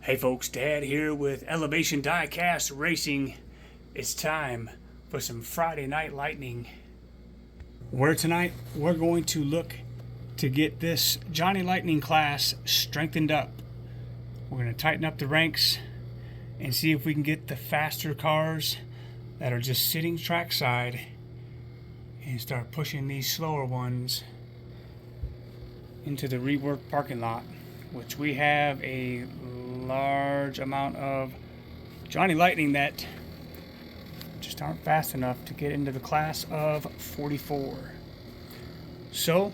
Hey folks, Dad here with Elevation Diecast Racing. It's time for some Friday Night Lightning. Where tonight we're going to look to get this Johnny Lightning class strengthened up. We're going to tighten up the ranks and see if we can get the faster cars that are just sitting trackside and start pushing these slower ones into the reworked parking lot, which we have a large amount of Johnny Lightning that just aren't fast enough to get into the class of 44. So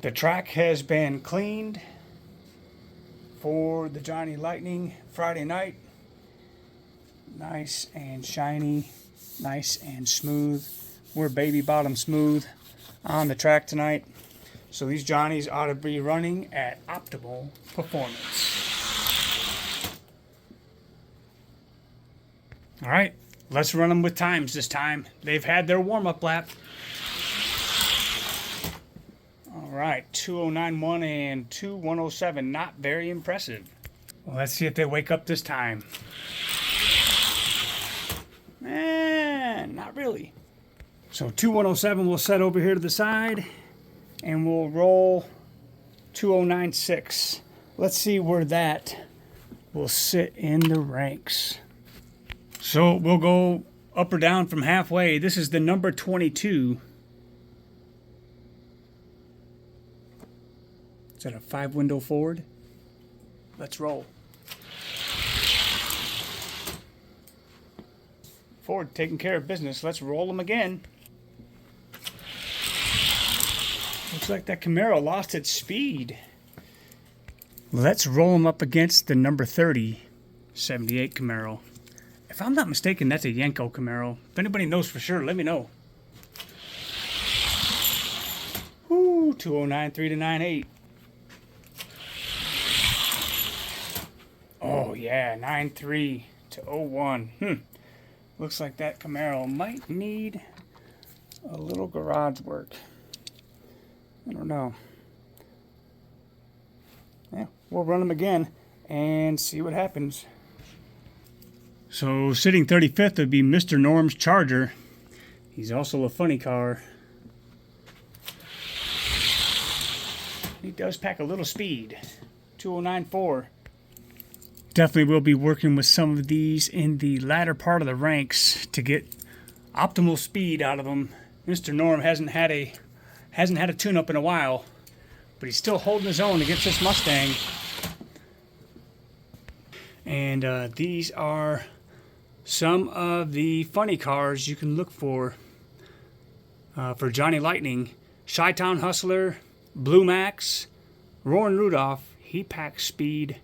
the track has been cleaned for the Johnny Lightning Friday night. Nice and shiny, nice and smooth. We're baby bottom smooth on the track tonight. So these Johnnies ought to be running at optimal performance. All right, let's run them with times this time. They've had their warm-up lap. All right, 2:09.1 and 2:107. Not very impressive. Well, let's see if they wake up this time. Not really. So 2:107 we'll set over here to the side, and we'll roll 2:09.6. Let's see where that will sit in the ranks. So we'll go up or down from halfway. This is the number 22. Is that a 5-window Ford? Let's roll. Ford taking care of business. Let's roll them again. Looks like that Camaro lost its speed. Let's roll them up against the number 30, 78 Camaro. If I'm not mistaken, that's a Yenko Camaro. If anybody knows for sure, let me know. Woo, 2:09.3 to 9.8. Oh yeah, 9.3 to 0.1. Looks like that Camaro might need a little garage work. I don't know. Yeah, we'll run them again and see what happens. So sitting 35th would be Mr. Norm's Charger. He's also a funny car. He does pack a little speed. 2:09.4. Definitely will be working with some of these in the latter part of the ranks to get optimal speed out of them. Mr. Norm hasn't had a tune-up in a while, but he's still holding his own against this Mustang. And these are some of the funny cars you can look for Johnny Lightning. Chi-Town Hustler, Blue Max, Roaring Rudolph. He packs speed.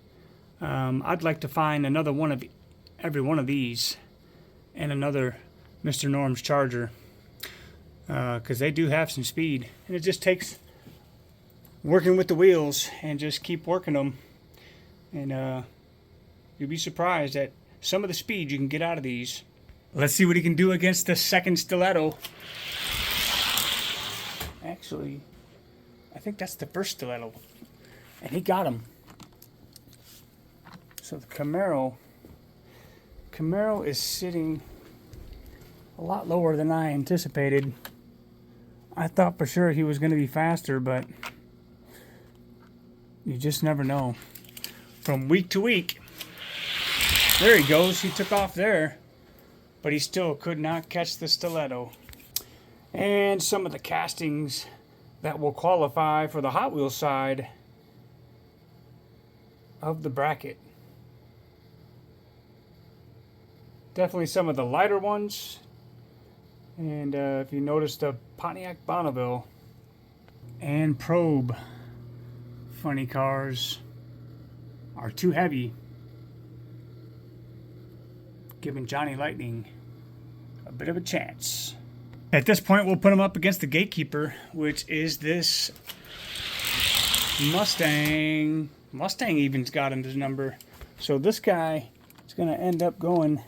I'd like to find another one of every one of these and another Mr. Norm's Charger, because they do have some speed, and it just takes working with the wheels and just keep working them, and you'll be surprised at some of the speed you can get out of these. Let's see what he can do against the second Stiletto. Actually, I think that's the first Stiletto, and he got him. So the Camaro is sitting a lot lower than I anticipated. I thought for sure he was going to be faster, but you just never know. From week to week. There he goes. He took off there, but he still could not catch the Stiletto. And some of the castings that will qualify for the Hot Wheels side of the bracket. Definitely some of the lighter ones. And if you notice, the Pontiac Bonneville and Probe funny cars are too heavy, giving Johnny Lightning a bit of a chance. At this point, we'll put him up against the Gatekeeper, which is this Mustang. Mustang even's got him his number. So this guy is going to end up going,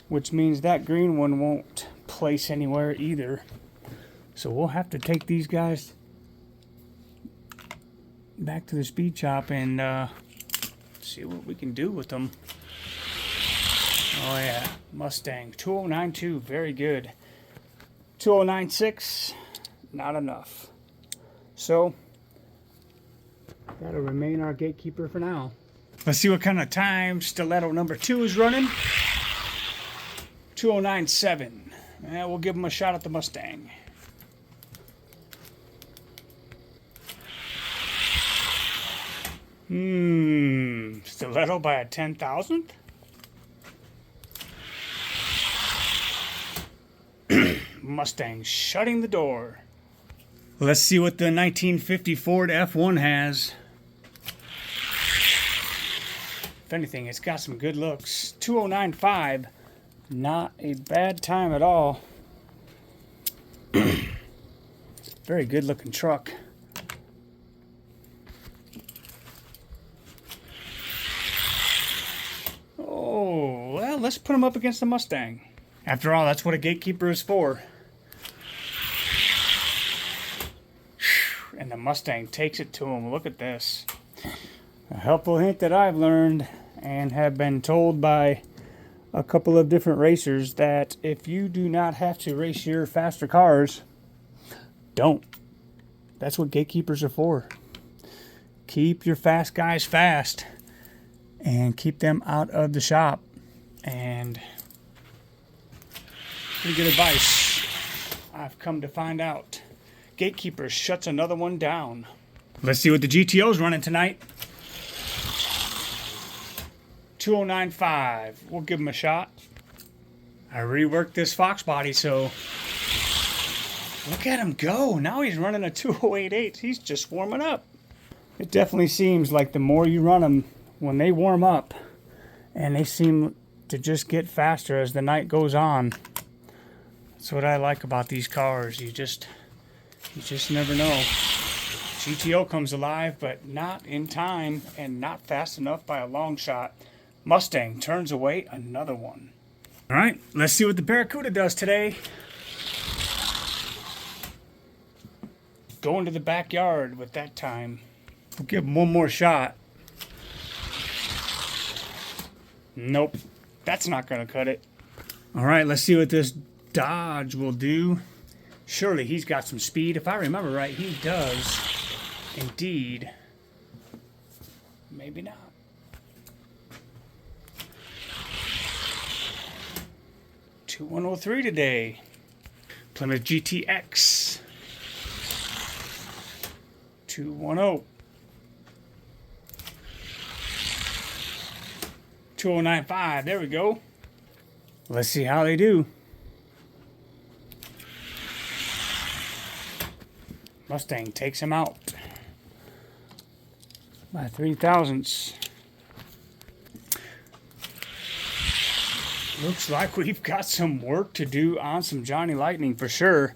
which means that green one won't place anywhere either. So we'll have to take these guys back to the speed shop and See what we can do with them. Oh yeah, Mustang 2092, very good. 2096, not enough. So that'll remain our gatekeeper for now. Let's see what kind of time stiletto number 2 is running. 2097. Yeah, we'll give him a shot at the Mustang. Stiletto by a 10,000th? Mustang shutting the door. Let's see what the 1950 Ford F1 has. If anything, it's got some good looks. 2095, not a bad time at all. Very good looking truck. Oh, well, let's put him up against the Mustang. After all, that's what a gatekeeper is for. And the Mustang takes it to him. Look at this. A helpful hint that I've learned and have been told by a couple of different racers, that if you do not have to race your faster cars, don't. That's what gatekeepers are for. Keep your fast guys fast and keep them out of the shop. And pretty good advice, I've come to find out. Gatekeeper shuts another one down. Let's see what the GTO's running tonight. 2095. We'll give him a shot. I reworked this Fox body, so look at him go. Now he's running a 2088. He's just warming up. It definitely seems like the more you run them, when they warm up, and they seem to just get faster as the night goes on. That's what I like about these cars. You just never know. GTO comes alive, but not in time and not fast enough by a long shot. Mustang turns away another one. All right, let's see what the Barracuda does today. Going to the backyard with that time. We'll give him one more shot. Nope, that's not gonna cut it. All right, let's see what this Dodge will do. Surely he's got some speed. If I remember right, he does indeed. Maybe not. $2103 today. Plymouth GTX. 210. 2095. There we go. Let's see how they do. Mustang takes him out by 3,000ths. Looks like we've got some work to do on some Johnny Lightning for sure.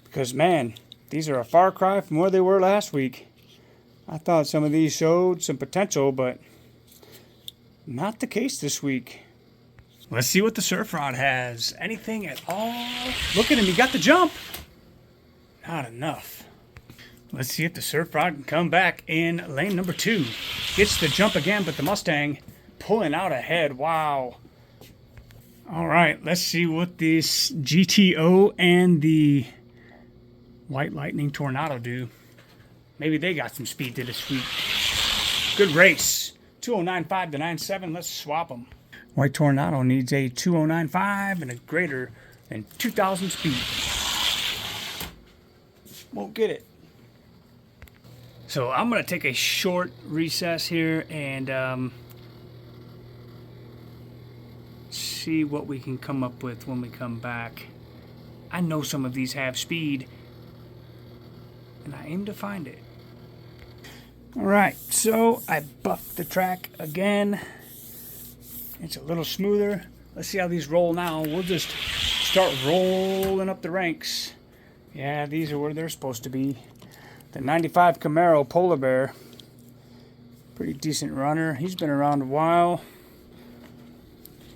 Because, man, these are a far cry from where they were last week. I thought some of these showed some potential, but not the case this week. Let's see what the Surf Rod has. Anything at all? Look at him, he got the jump. Not enough. Let's see if the Surf Rod can come back in lane number 2. Gets the jump again, but the Mustang pulling out ahead. Wow. All right, let's see what this GTO and the White Lightning Tornado do. Maybe they got some speed to this week. Good race. 2095 to 97. Let's swap them. White Tornado needs a 2095 and a greater than 2,000 speed. Won't get it. So I'm going to take a short recess here and see what we can come up with when we come back. I know some of these have speed, and I aim to find it. Alright, so I buffed the track again. It's a little smoother. Let's see how these roll now. We'll just start rolling up the ranks. Yeah, these are where they're supposed to be. The 95 Camaro Polar Bear. Pretty decent runner. He's been around a while.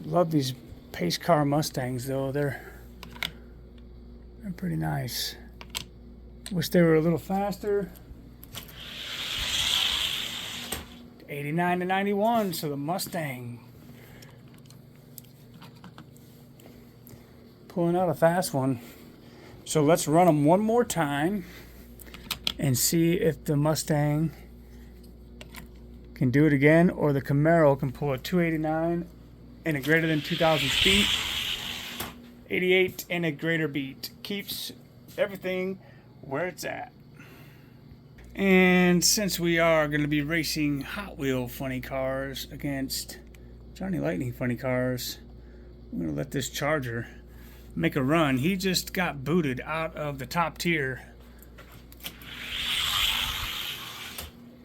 Love these pace car Mustangs though. They're pretty nice. Wish they were a little faster. 89 to 91, so the Mustang pulling out a fast one. So let's run them one more time and see if the Mustang can do it again, or the Camaro can pull a 289 and a greater than 2,000 feet, 88 and a greater beat. Keeps everything where it's at. And since we are going to be racing Hot Wheel funny cars against Johnny Lightning funny cars, we're going to let this Charger make a run. He just got booted out of the top tier.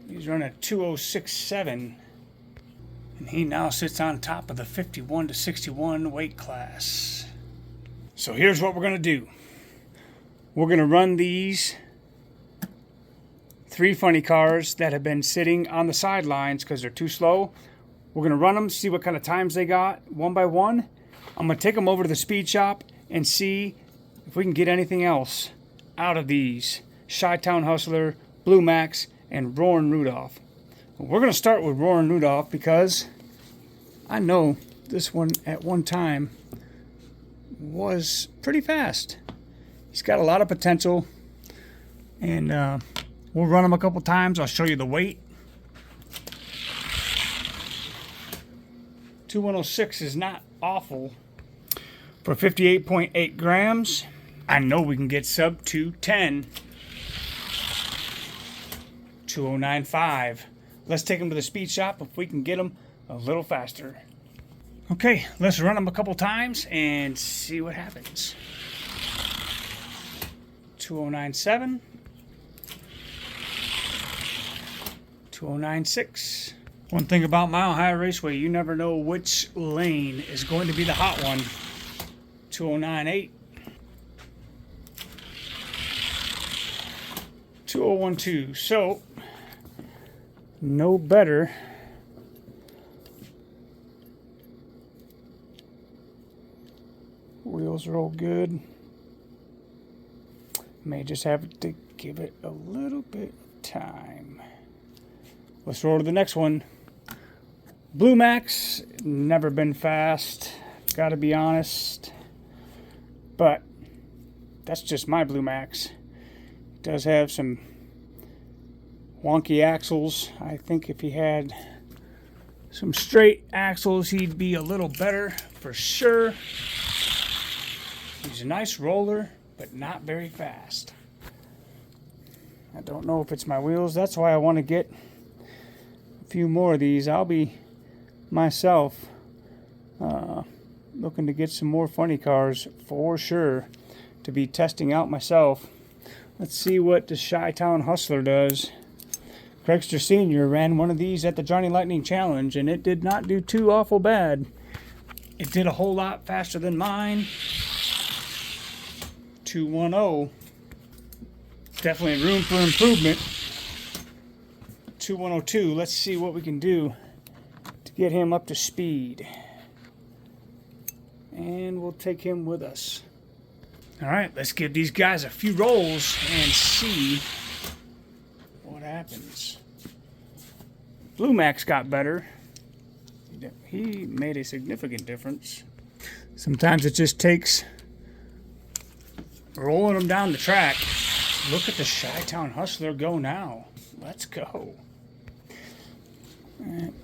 He's running a 206.7, and he now sits on top of the 51 to 61 weight class. So here's what we're going to do. We're going to run these 3 funny cars that have been sitting on the sidelines because they're too slow. We're going to run them, see what kind of times they got one by one. I'm going to take them over to the speed shop and see if we can get anything else out of these. Chi-Town Hustler, Blue Max, and Roaring Rudolph. We're going to start with Roaring Rudolph because I know this one at one time was pretty fast. He's got a lot of potential, and we'll run him a couple times. I'll show you the weight. 2106 is not awful for 58.8 grams. I know we can get sub 210. 2095. Let's take him to the speed shop if we can get him a little faster. Okay, let's run him a couple times and see what happens. 2097. 2096. One thing about Mile High Raceway, you never know which lane is going to be the hot one. 2098. 2012. So, no better. Wheels are all good. May just have to give it a little bit of time. Let's roll to the next one. Blue Max, never been fast, gotta be honest. But that's just my Blue Max. It does have some wonky axles. I think if he had some straight axles, he'd be a little better for sure. He's a nice roller, but not very fast. I don't know if it's my wheels. That's why I want to get a few more of these. I'll be myself looking to get some more funny cars for sure to be testing out myself. Let's see what the Chi-Town Hustler does. Craigster Sr. ran one of these at the Johnny Lightning Challenge, and it did not do too awful bad. It did a whole lot faster than mine. 210. Definitely room for improvement. 2102. Let's see what we can do to get him up to speed. And we'll take him with us. All right, let's give these guys a few rolls and see what happens. Blue Max got better. He made a significant difference. Sometimes it just takes rolling them down the track. Look at the Chi-Town Hustler go now. Let's go.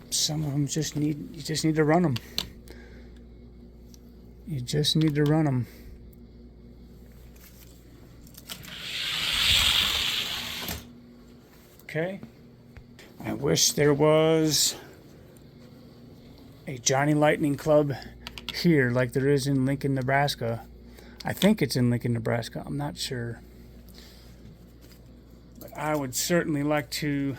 Some of them you just need to run them. You just need to run them. Okay. I wish there was a Johnny Lightning Club here like there is in Lincoln, Nebraska. I think it's in Lincoln, Nebraska. I'm not sure. But I would certainly like to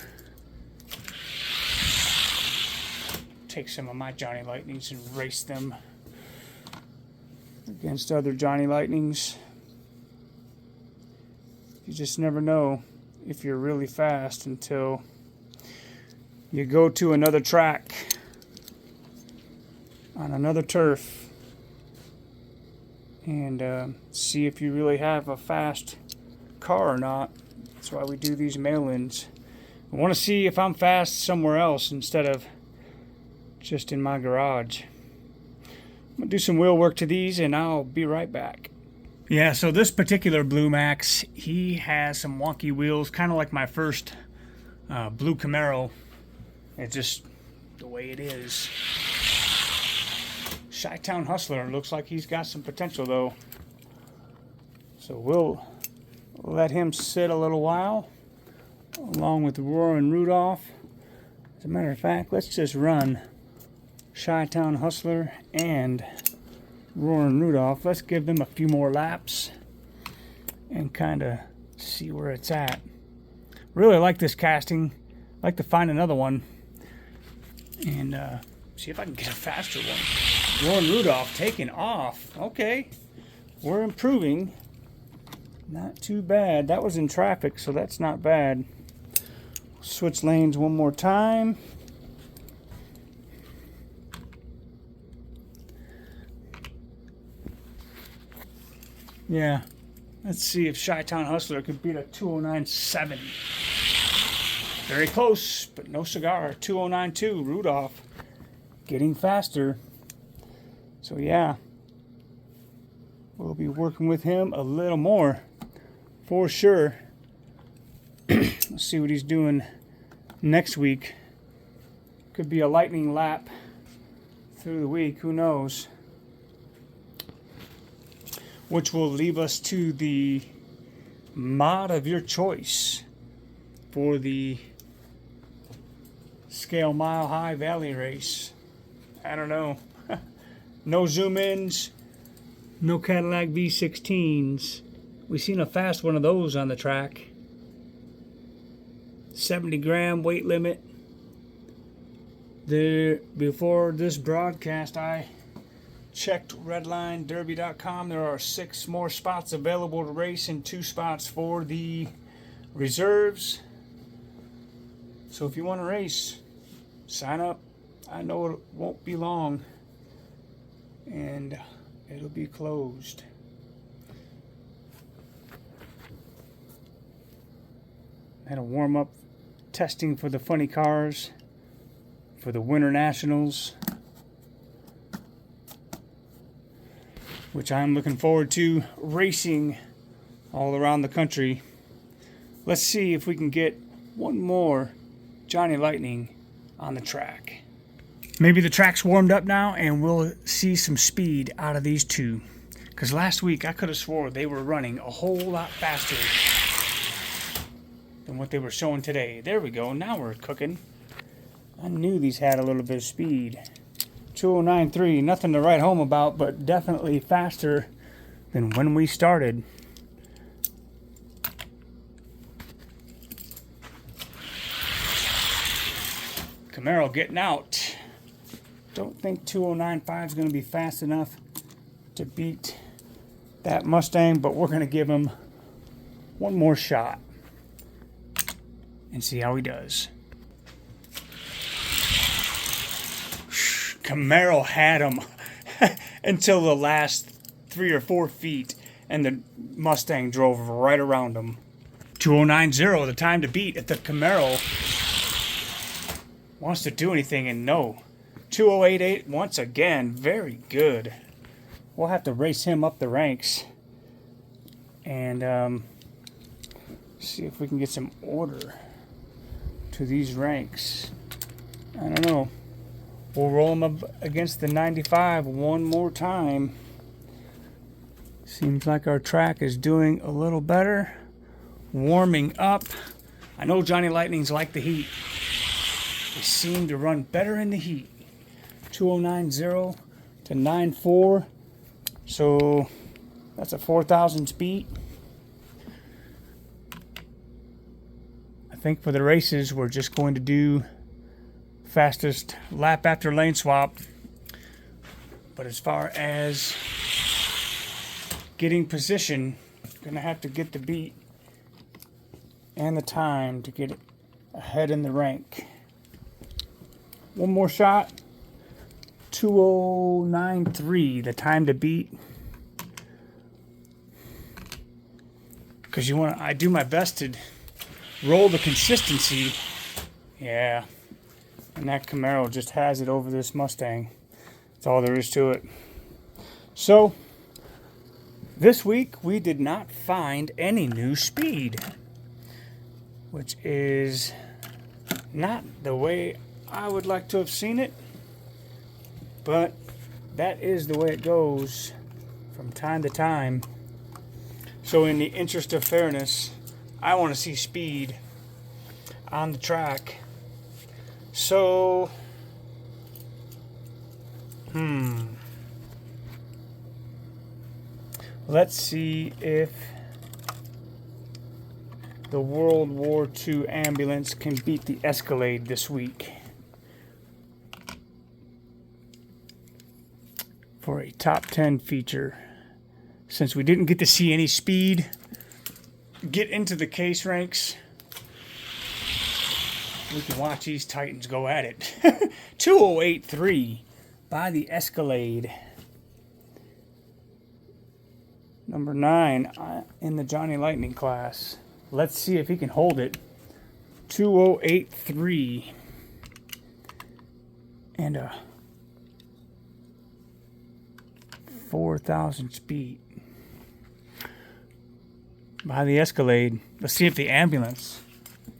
take some of my Johnny Lightnings and race them against other Johnny Lightnings. You just never know if you're really fast until you go to another track on another turf and see if you really have a fast car or not. That's why we do these mail-ins. I want to see if I'm fast somewhere else instead of just in my garage. I'm going to do some wheel work to these and I'll be right back. Yeah, so this particular Blue Max, he has some wonky wheels, kind of like my first Blue Camaro. It's just the way it is. Chi-Town Hustler looks like he's got some potential though. So we'll let him sit a little while, along with Roaring Rudolph. As a matter of fact, let's just run Chi-Town Hustler and Roaring Rudolph. Let's give them a few more laps and kind of see where it's at. Really like this casting. Like to find another one and see if I can get a faster one. Roaring Rudolph taking off. Okay, we're improving. Not too bad. That was in traffic, so that's not bad. Switch lanes one more time. Yeah, let's see if Chi-Town Hustler could beat a 209.7. Very close, but no cigar. 209.2. Rudolph getting faster. So yeah, we'll be working with him a little more for sure. Let's see what he's doing next week. Could be a lightning lap through the week, who knows? Which will leave us to the mod of your choice for the Scale Mile High Valley race. I don't know. No zoom ins, no Cadillac V16s. We seen a fast one of those on the track. 70 gram weight limit. There, before this broadcast, I checked redlinederby.com. There are 6 more spots available to race and 2 spots for the reserves. So if you want to race, sign up. I know it won't be long and it'll be closed. Had a warm-up testing for the funny cars for the Winter Nationals, which I'm looking forward to racing all around the country. Let's see if we can get one more Johnny Lightning on the track. Maybe the track's warmed up now and we'll see some speed out of these two. Because last week I could have swore they were running a whole lot faster than what they were showing today. There we go. Now we're cooking. I knew these had a little bit of speed. 209.3, nothing to write home about, but definitely faster than when we started. Camaro getting out. Don't think 209.5 is going to be fast enough to beat that Mustang, but we're going to give him one more shot and see how he does. Camaro had him until the last 3 or 4 feet, and the Mustang drove right around him. 209.0, the time to beat if the Camaro wants to do anything, and no. 208.8 once again, very good. We'll have to race him up the ranks and see if we can get some order to these ranks. I don't know. We'll roll him up against the 95 one more time. Seems like our track is doing a little better. Warming up. I know Johnny Lightning's like the heat. They seem to run better in the heat. 209.0 to 9.4. So that's a 4,000 speed. I think for the races we're just going to do fastest lap after lane swap. But as far as getting position, gonna have to get the beat and the time to get it ahead in the rank. One more shot. 209.3, the time to beat. Because I do my best to roll the consistency Yeah. And that Camaro just has it over this Mustang. That's all there is to it. So, this week we did not find any new speed, which is not the way I would like to have seen it, but that is the way it goes from time to time. So in the interest of fairness, I want to see speed on the track. So, let's see if the World War II ambulance can beat the Escalade this week for a top 10 feature. Since we didn't get to see any speed get into the case ranks, we can watch these Titans go at it. 2083 by the Escalade. Number 9 in the Johnny Lightning class. Let's see if he can hold it. 2083. And a 4,000 speed by the Escalade. Let's see if the ambulance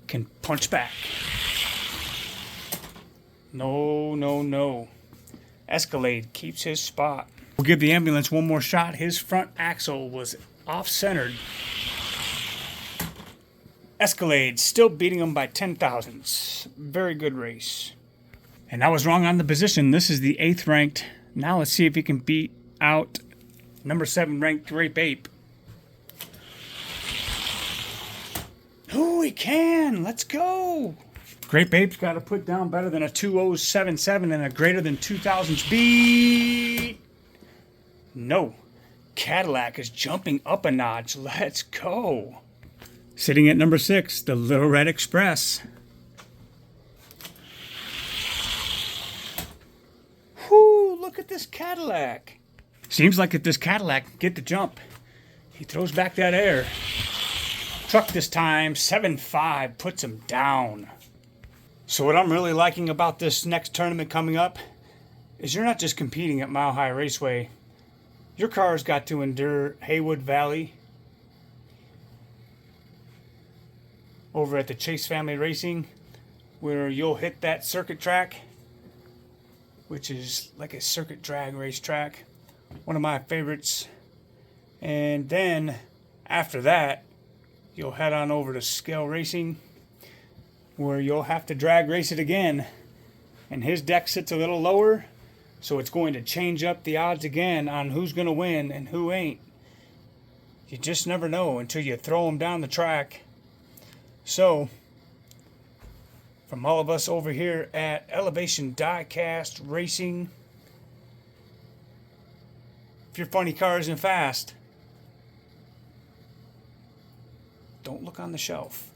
can punch back. No, no, no. Escalade keeps his spot. We'll give the ambulance one more shot. His front axle was off-centered. Escalade still beating him by 10 thousandths. Very good race. And I was wrong on the position. This is the 8th ranked. Now let's see if he can beat out number 7 ranked Grape Ape. Oh, he can. Let's go. Grape Ape's got to put down better than a 2077 and a greater than 2,000 speed. No. Cadillac is jumping up a notch. Let's go. Sitting at number 6, the Little Red Express. Whoo, look at this Cadillac. Seems like if this Cadillac can get the jump, he throws back that air. Truck this time, 7.5, puts him down. So what I'm really liking about this next tournament coming up is you're not just competing at Mile High Raceway. Your car's got to endure Haywood Valley over at the Chase Family Racing, where you'll hit that circuit track, which is like a circuit drag race track. One of my favorites. And then after that, you'll head on over to Scale Racing, where you'll have to drag race it again. And his deck sits a little lower, so it's going to change up the odds again on who's going to win and who ain't. You just never know until you throw them down the track. So, from all of us over here at Elevation Diecast Racing, if your funny car isn't fast, don't look on the shelf.